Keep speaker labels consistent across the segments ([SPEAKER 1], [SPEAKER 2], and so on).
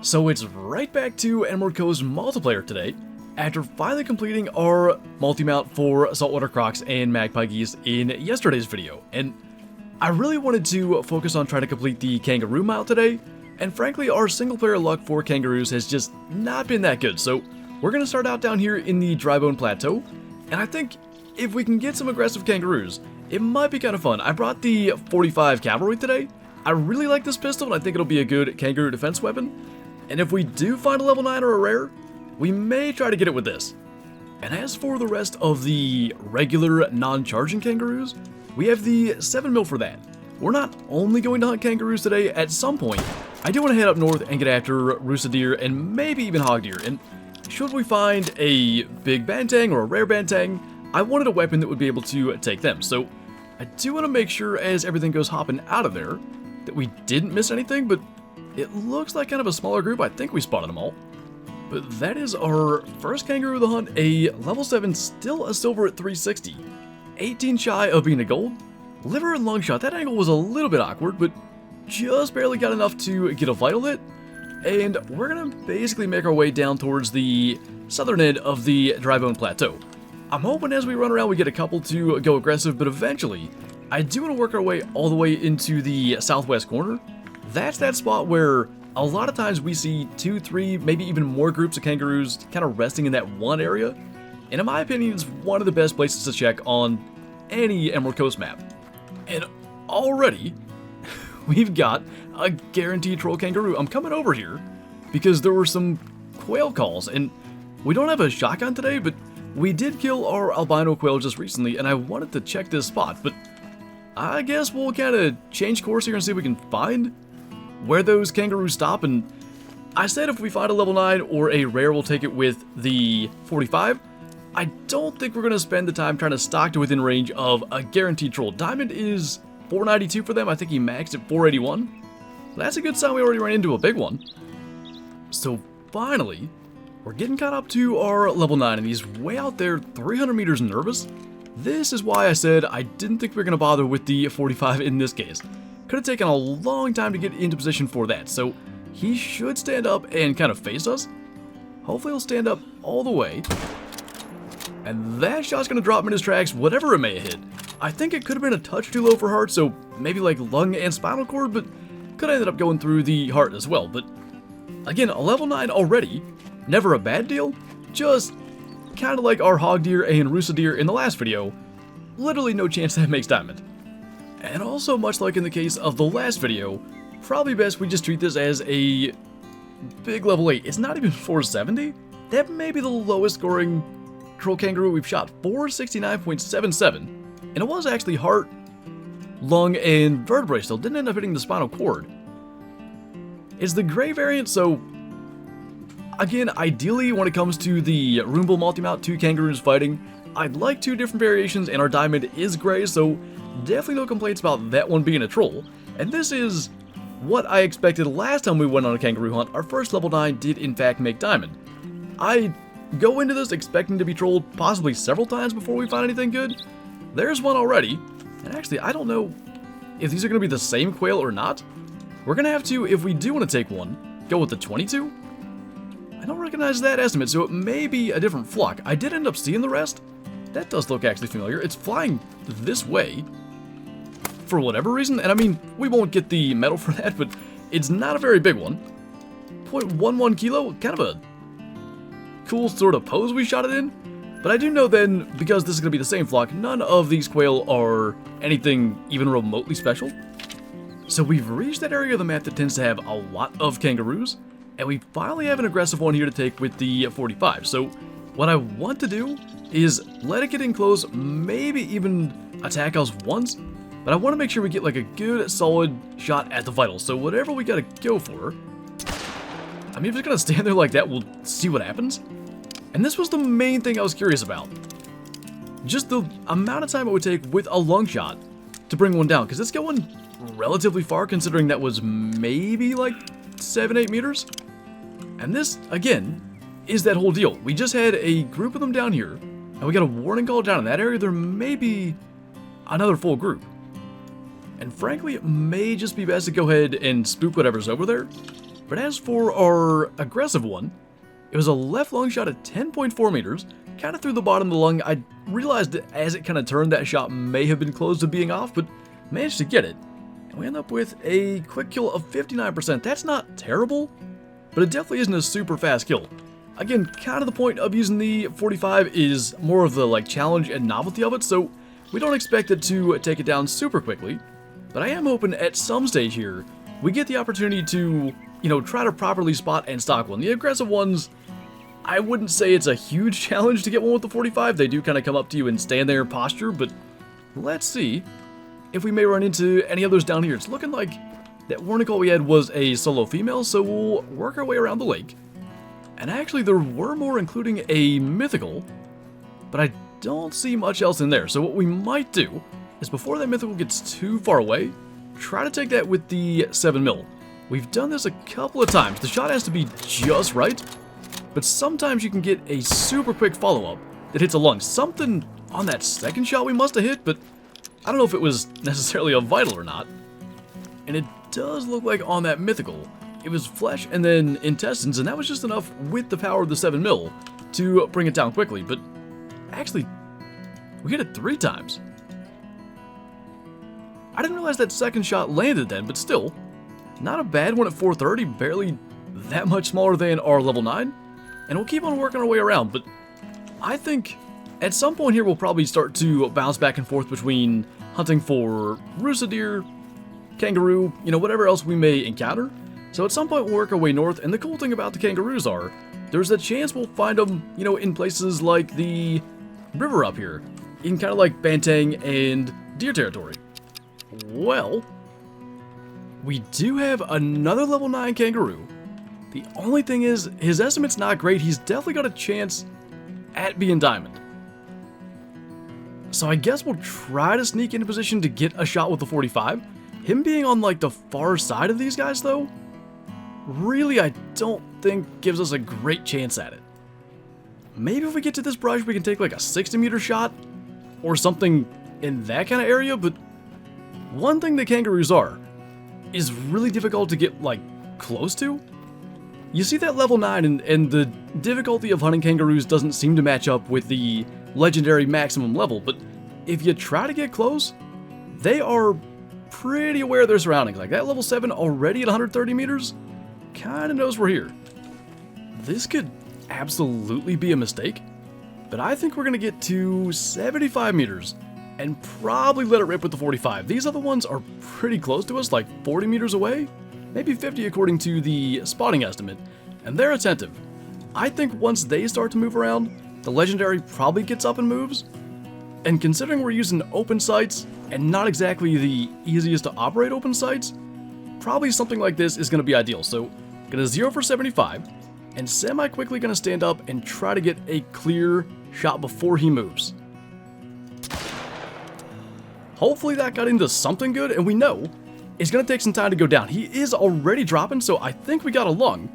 [SPEAKER 1] So it's right back to Emerald Coast multiplayer today, after finally completing our multi-mount for saltwater crocs and magpie geese in yesterday's video. And I really wanted to focus on trying to complete the kangaroo mile today, and frankly our single player luck for kangaroos has just not been that good. So we're going to start out down here in the Dry Bone Plateau, and I think if we can get some aggressive kangaroos, it might be kind of fun. I brought the 45 cavalry today. I really like this pistol, and I think it'll be a good kangaroo defense weapon. And if we do find a level 9 or a rare, we may try to get it with this. And as for the rest of the regular non-charging kangaroos, we have the 7mm for that. We're not only going to hunt kangaroos today. At some point, I do want to head up north and get after Rusa deer and maybe even hog deer. And should we find a big bantang or a rare bantang, I wanted a weapon that would be able to take them. So I do want to make sure as everything goes hopping out of there that we didn't miss anything, but it looks like kind of a smaller group. I think we spotted them all. But that is our first kangaroo of the hunt, a level 7, still a silver at 360. 18 shy of being a gold. Liver and lung shot, that angle was a little bit awkward, but just barely got enough to get a vital hit. And we're gonna basically make our way down towards the southern end of the Dry Bone Plateau. I'm hoping as we run around we get a couple to go aggressive, but eventually I do want to work our way all the way into the southwest corner. That's that spot where a lot of times we see 2, 3, maybe even more groups of kangaroos kind of resting in that one area. And in my opinion, it's one of the best places to check on any Emerald Coast map. And already, we've got a guaranteed troll kangaroo. I'm coming over here because there were some quail calls, and we don't have a shotgun today, but we did kill our albino quail just recently, and I wanted to check this spot, but I guess we'll kind of change course here and see if we can find where those kangaroos stop. And I said if we find a level 9 or a rare, we'll take it with the 45. I don't think we're going to spend the time trying to stock to within range of a guaranteed troll. Diamond is 492 for them. I think he maxed at 481. That's a good sign we already ran into a big one. So finally, we're getting caught up to our level 9, and he's way out there, 300 meters nervous. This is why I said I didn't think we were going to bother with the 45 in this case. Could have taken a long time to get into position for that, so he should stand up and kind of face us. Hopefully he'll stand up all the way. And that shot's going to drop him in his tracks, whatever it may have hit. I think it could have been a touch too low for heart, so maybe like lung and spinal cord, but could have ended up going through the heart as well. But again, a level 9 already, never a bad deal, just kind of like our hog deer and Rusa deer in the last video, literally no chance that makes diamond. And also, much like in the case of the last video, probably best we just treat this as a big level 8. It's not even 470. That may be the lowest scoring troll kangaroo we've shot, 469.77. And it was actually heart, lung, and vertebrae still. Didn't end up hitting the spinal cord. It's the gray variant, so again, ideally when it comes to the Roomble multi-mount, 2 kangaroos fighting, I'd like 2 different variations, and our diamond is gray, so definitely no complaints about that one being a troll. And this is what I expected last time we went on a kangaroo hunt. Our first level 9 did in fact make diamond. I go into this expecting to be trolled possibly several times before we find anything good. There's one already, and actually I don't know if these are going to be the same quail or not. We're going to have to, if we do want to take one, go with the 22. I don't recognize that estimate, so it may be a different flock. I did end up seeing the rest. That does look actually familiar. It's flying this way for whatever reason, and I mean, we won't get the medal for that, but it's not a very big one. 0.11 kilo, kind of a cool sort of pose we shot it in. But I do know then, because this is going to be the same flock, none of these quail are anything even remotely special. So we've reached that area of the map that tends to have a lot of kangaroos, and we finally have an aggressive one here to take with the 45. So what I want to do is let it get in close, maybe even attack us once, but I want to make sure we get like a good solid shot at the vitals. So whatever we gotta go for, I mean, if it's gonna stand there like that, we'll see what happens. And this was the main thing I was curious about. Just the amount of time it would take with a lung shot to bring one down, because it's going relatively far considering that was maybe like 7-8 meters. And this, again, is that whole deal. We just had a group of them down here, and we got a warning call down in that area. There may be another full group. And frankly, it may just be best to go ahead and spook whatever's over there. But as for our aggressive one, it was a left lung shot at 10.4 meters, kind of through the bottom of the lung. I realized that as it kind of turned, that shot may have been close to being off, but managed to get it. And we end up with a quick kill of 59%. That's not terrible, but it definitely isn't a super fast kill. Again, kind of the point of using the 45 is more of the like challenge and novelty of it, so we don't expect it to take it down super quickly. But I am hoping at some stage here, we get the opportunity to, you know, try to properly spot and stock one. The aggressive ones, I wouldn't say it's a huge challenge to get one with the 45. They do kind of come up to you and stand there in posture, but let's see if we may run into any others down here. It's looking like that warning call we had was a solo female, so we'll work our way around the lake. And actually, there were more, including a mythical, but I don't see much else in there. So what we might do is, before that mythical gets too far away, try to take that with the 7mm. We've done this a couple of times. The shot has to be just right, but sometimes you can get a super quick follow-up that hits a lung. Something on that second shot we must have hit, but I don't know if it was necessarily a vital or not. And it does look like on that mythical, it was flesh and then intestines, and that was just enough with the power of the 7mm to bring it down quickly. But actually, we hit it 3 times. I didn't realize that second shot landed then, but still, not a bad one at 430, barely that much smaller than our level 9. And we'll keep on working our way around, but I think at some point here we'll probably start to bounce back and forth between hunting for Rusa deer, kangaroo, you know, whatever else we may encounter. So at some point we'll work our way north, and the cool thing about the kangaroos are, there's a chance we'll find them, you know, in places like the river up here, in kind of like Bantang and deer territory. Well, we do have another level 9 kangaroo. The only thing is, his estimate's not great. He's definitely got a chance at being diamond. So I guess we'll try to sneak into position to get a shot with the 45. Him being on like the far side of these guys though, really I don't think gives us a great chance at it. Maybe if we get to this brush we can take like a 60-meter shot or something in that kind of area, but one thing the kangaroos are is really difficult to get like close to. You see that level 9 and the difficulty of hunting kangaroos doesn't seem to match up with the legendary maximum level, but if you try to get close, they are pretty aware of their surroundings. Like that level 7 already at 130 meters kind of knows we're here. This could absolutely be a mistake, but I think we're going to get to 75 meters and probably let it rip with the 45. These other ones are pretty close to us, like 40 meters away, maybe 50 according to the spotting estimate, and they're attentive. I think once they start to move around, the legendary probably gets up and moves, and considering we're using open sights and not exactly the easiest to operate open sights, probably something like this is going to be ideal. So gonna 0 for 75 and semi-quickly gonna stand up and try to get a clear shot before he moves. Hopefully that got into something good, and we know it's gonna take some time to go down. He is already dropping, so I think we got a lung.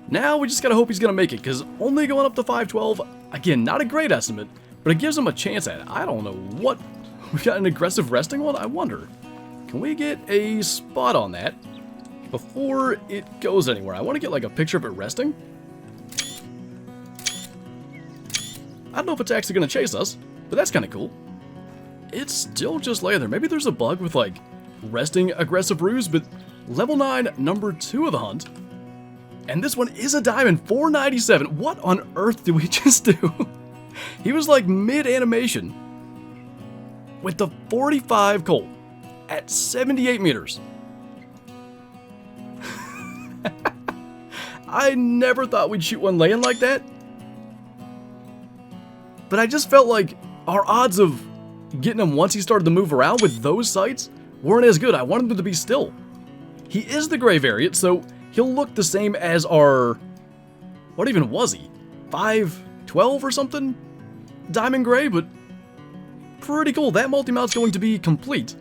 [SPEAKER 1] Now we just gotta hope he's gonna make it, because only going up to 512, again, not a great estimate, but it gives him a chance at it. I don't know what, we got an aggressive resting one? I wonder, can we get a spot on that before it goes anywhere? I want to get like a picture of it resting. I don't know if it's actually gonna chase us, but that's kind of cool. It's still just laying there. Maybe there's a bug with like resting aggressive ruse, but level 9, number 2 of the hunt. And this one is a diamond, 497. What on earth did we just do? He was like mid-animation with the 45 Colt at 78 meters. I never thought we'd shoot one laying like that. But I just felt like our odds of getting him once he started to move around with those sights weren't as good. I wanted them to be still. He is the gray variant, so he'll look the same as our... What even was he? 512 or something? Diamond gray, but pretty cool. That multi-mount's going to be complete.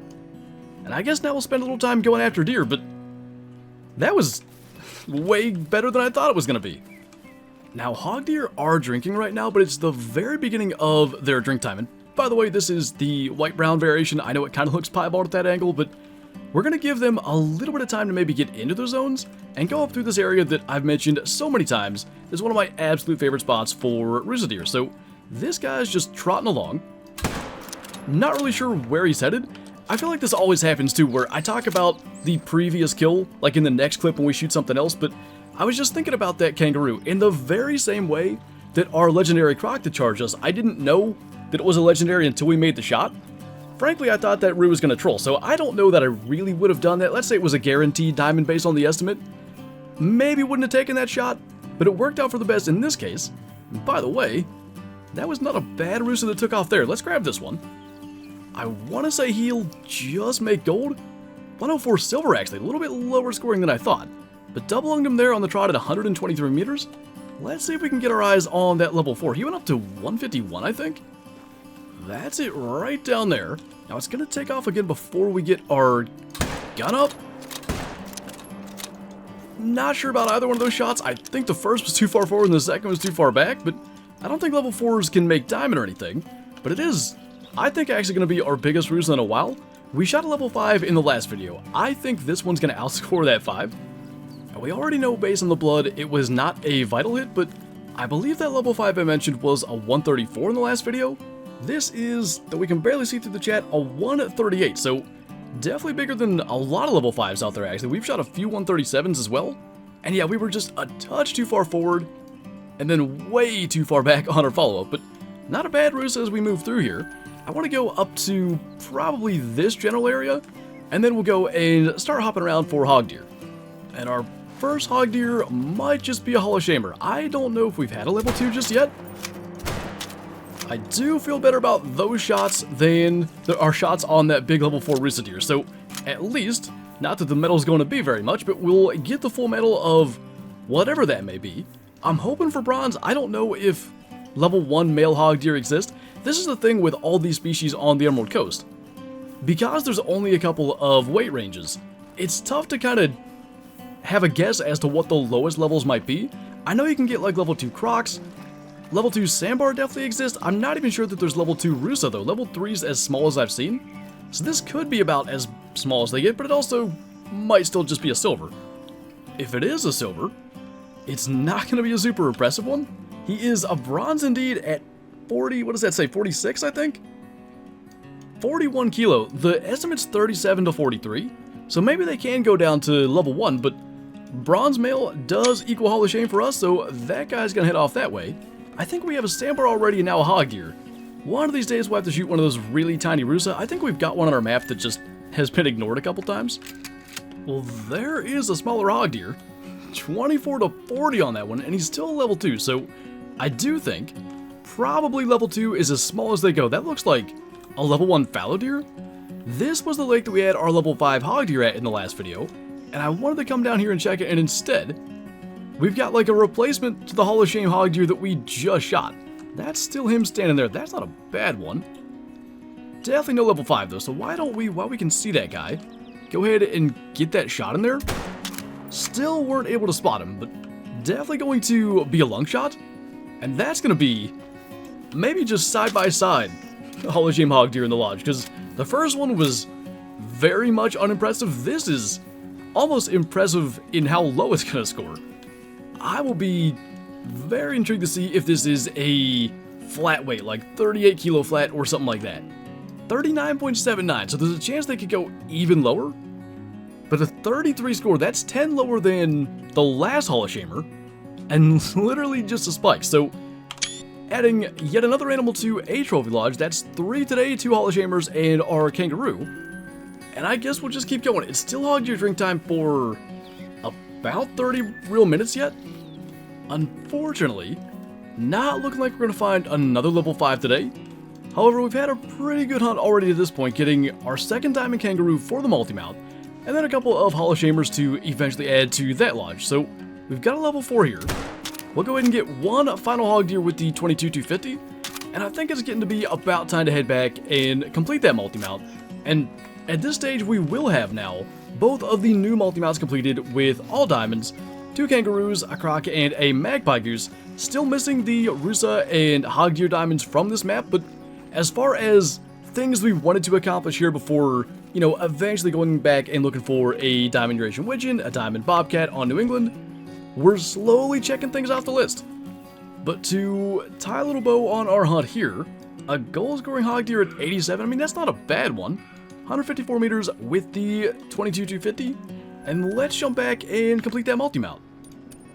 [SPEAKER 1] And I guess now we'll spend a little time going after deer, but that was way better than I thought it was going to be. Now, hog deer are drinking right now, but it's the very beginning of their drink time. And by the way, this is the white-brown variation. I know it kind of looks piebald at that angle, but we're going to give them a little bit of time to maybe get into their zones and go up through this area that I've mentioned so many times is one of my absolute favorite spots for Rusa deer. So this guy's just trotting along. Not really sure where he's headed. I feel like this always happens too, where I talk about the previous kill, like in the next clip when we shoot something else, but I was just thinking about that kangaroo in the very same way that our legendary croc that charged us. I didn't know that it was a legendary until we made the shot. Frankly, I thought that Rue was going to troll, so I don't know that I really would have done that. Let's say it was a guaranteed diamond based on the estimate. Maybe wouldn't have taken that shot, but it worked out for the best in this case. And by the way, that was not a bad Rusa that took off there. Let's grab this one. I want to say he'll just make gold. 104 silver, actually. A little bit lower scoring than I thought. But doubling him there on the trot at 123 meters. Let's see if we can get our eyes on that level 4. He went up to 151, I think. That's it right down there. Now it's going to take off again before we get our gun up. Not sure about either one of those shots. I think the first was too far forward and the second was too far back, but I don't think level 4s can make diamond or anything. But it is, I think, actually going to be our biggest Rusa in a while. We shot a level 5 in the last video. I think this one's going to outscore that 5. Now, we already know based on the blood it was not a vital hit, but I believe that level 5 I mentioned was a 134 in the last video. This is, that we can barely see through the chat, a 138, so definitely bigger than a lot of level 5s out there, actually. We've shot a few 137s as well. And yeah, we were just a touch too far forward, and then way too far back on our follow-up, but not a bad Rusa as we move through here. I want to go up to probably this general area, and then we'll go and start hopping around for hog deer. And our first hog deer might just be a Hall of Shamer. I don't know if we've had a level 2 just yet. I do feel better about those shots than our shots on that big level 4 Rusa deer. So at least, not that the medal's going to be very much, but we'll get the full medal of whatever that may be. I'm hoping for bronze. I don't know if level 1 male hog deer exist. This is the thing with all these species on the Emerald Coast. Because there's only a couple of weight ranges, it's tough to kind of have a guess as to what the lowest levels might be. I know you can get like level 2 crocs. Level 2 Sambar definitely exists. I'm not even sure that there's level 2 Rusa though. Level 3's as small as I've seen. So this could be about as small as they get, but it also might still just be a silver. If it is a silver, it's not going to be a super impressive one. He is a bronze indeed at 40, what does that say, 46 I think? 41 kilo. The estimate's 37 to 43, so maybe they can go down to level 1, but bronze male does equal Hall of Shame for us, so that guy's going to head off that way. I think we have a Sambar already and now a hog deer. One of these days we'll have to shoot one of those really tiny Rusa. I think we've got one on our map that just has been ignored a couple times. Well, there is a smaller hog deer. 24 to 40 on that one, and he's still level 2, so I do think probably level 2 is as small as they go. That looks like a level 1 fallow deer. This was the lake that we had our level 5 hog deer at in the last video, and I wanted to come down here and check it, and instead we've got like a replacement to the Hall of Shame hog deer that we just shot. That's still him standing there. That's not a bad one. Definitely no level 5 though, so why don't we, while we can see that guy, go ahead and get that shot in there. Still weren't able to spot him, but definitely going to be a lung shot. And that's going to be maybe just side by side Hall of Shame hog deer in the lodge, because the first one was very much unimpressive. This is almost impressive in how low it's going to score. I will be very intrigued to see if this is a flat weight, like 38 kilo flat or something like that. 39.79, so there's a chance they could go even lower. But a 33 score, that's 10 lower than the last Hall of Shamer, and literally just a spike. So adding yet another animal to a trophy lodge, that's 3 today, 2 Hall of Shamers, and our kangaroo. And I guess we'll just keep going. It's still hog deer drink time for about 30 real minutes yet. Unfortunately, not looking like we're going to find another level 5 today. However, we've had a pretty good hunt already to this point, getting our second diamond kangaroo for the Multimount, and then a couple of Hall of Shamers to eventually add to that lodge. So we've got a level 4 here. We'll go ahead and get one final hog deer with the 22-250, and I think it's getting to be about time to head back and complete that Multimount. And at this stage, we will have now both of the new Multimounts completed with all diamonds, 2 kangaroos, a croc, and a magpie goose. Still missing the Rusa and hog deer diamonds from this map, but as far as things we wanted to accomplish here before, you know, eventually going back and looking for a Diamond Eurasian Widgeon, a Diamond Bobcat on New England. We're slowly checking things off the list. But to tie a little bow on our hunt here, a goal scoring hog deer at 87, I mean, that's not a bad one. 154 meters with the 22-250. And let's jump back and complete that multi-mount.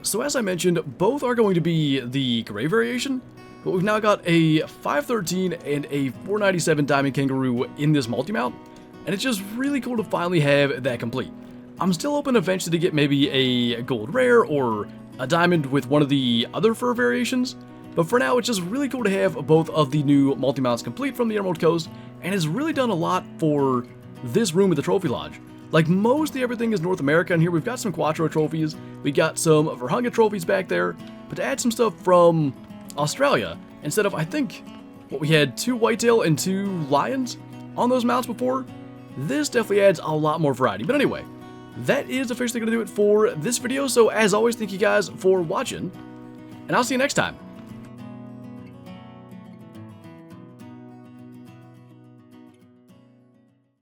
[SPEAKER 1] So as I mentioned, both are going to be the gray variation, but we've now got a 513 and a 497 Diamond Kangaroo in this multi-mount, and it's just really cool to finally have that complete. I'm still hoping eventually to get maybe a gold rare or a diamond with one of the other fur variations, but for now it's just really cool to have both of the new multi-mounts complete from the Emerald Coast, and has really done a lot for this room at the Trophy Lodge. Like, mostly everything is North America, and here we've got some Quattro trophies, we got some Virunga trophies back there, but to add some stuff from Australia, instead of, I think, what we had 2 whitetail and 2 lions on those mounts before, this definitely adds a lot more variety. But anyway, that is officially going to do it for this video, so as always, thank you guys for watching, and I'll see you next time.